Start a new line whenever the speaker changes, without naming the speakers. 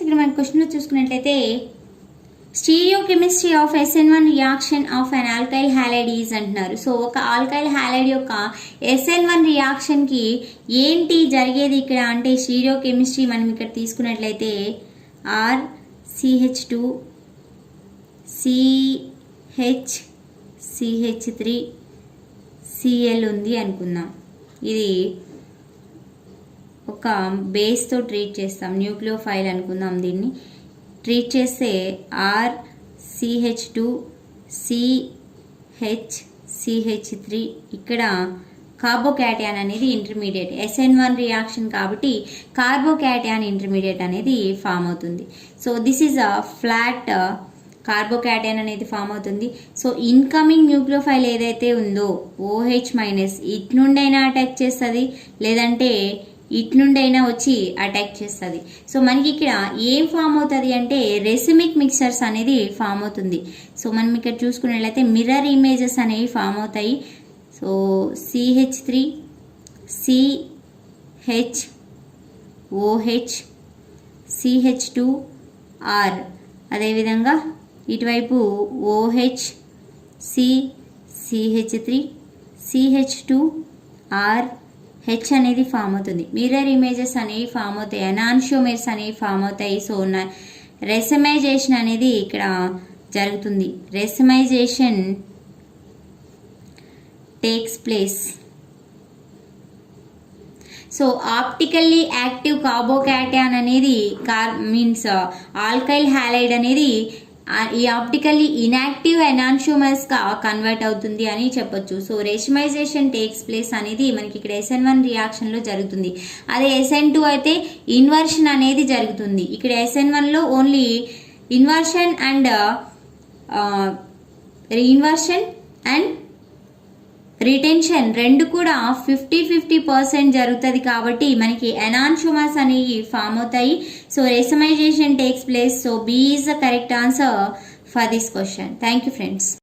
ఇక్కడ మన క్వశ్చన్లో చూసుకున్నట్లయితే stereochemistry of SN1 reaction of an alkyl halide is అంటున్నారు. సో ఒక ఆల్కైల్ హ్యాలైడ్ యొక్క SN1 రియాక్షన్కి ఏంటి జరిగేది ఇక్కడ అంటే స్టీరియోకెమిస్ట్రీ మనం ఇక్కడ తీసుకున్నట్లయితే RCH2 CH3 Cl ఉంది అనుకుందాం. ఇది ఒక బేస్తో ట్రీట్ చేస్తాం, న్యూక్లియోఫైల్ అనుకుందాం. దీన్ని ట్రీట్ చేస్తే RCH2 CH3 ఇక్కడ కార్బోకాటయాన్ అనేది ఇంటర్మీడియట్ SN1 రియాక్షన్ కాబట్టి కార్బోకాటయాన్ ఇంటర్మీడియట్ అనేది ఫామ్ అవుతుంది. So this is a flat carbocation అనేది ఫామ్ అవుతుంది. సో ఇన్కమింగ్ న్యూక్లియోఫైల్ ఏదైతే ఉందో OH మైనస్ ఇటు నుండైనా అటాక్ చేస్తుంది, లేదంటే ఇటు నుండైనా వచ్చి అటాక్ చేస్తుంది. సో మనకి ఇక్కడ ఏం ఫామ్ అవుతుంది అంటే రెసిమిక్ మిక్చర్స్ అనేది ఫామ్ అవుతుంది. సో మనం ఇక్కడ చూసుకున్నట్లయితే మిర్రర్ ఇమేజెస్ అనేవి ఫామ్ అవుతాయి. So CH3 CHOH CH2 R, అదేవిధంగా ఇటువైపు OH CH3 CH2 R H అనేది ఫామ్ అవుతుంది. మిర్రర్ ఇమేజెస్ అనేవి ఫామ్ అవుతాయి, ఎనాన్షియోమర్స్ అనేవి ఫామ్ అవుతాయి. సో రెసమైజేషన్ అనేది ఇక్కడ జరుగుతుంది. Racemization takes place. So optically active carbocation అనేది మీన్స్ ఆల్కైల్ హ్యాలైడ్ అనేది ఈ ఆప్టికల్లీ ఇన్యాక్టివ్ ఎనాన్షియోమర్స్ గా కన్వర్ట్ అవుతుంది అని చెప్పొచ్చు. సో రెసిమైజేషన్ టేక్స్ ప్లేస్ అనేది మనకి ఇక్కడ SN1 రియాక్షన్ లో జరుగుతుంది. అదే SN2 అయితే ఇన్వర్షన్ అనేది జరుగుతుంది. ఇక్కడ SN1 లో ఓన్లీ ఇన్వర్షన్ అండ్ రిటెన్షన్ రెండు కూడా 50-50% జరుగుతుంది కాబట్టి మనకి ఎనాన్షియోమర్స్ అనేవి ఫామ్ అవుతాయి. So racemization takes place. So B is the correct answer for this question. Thank you friends.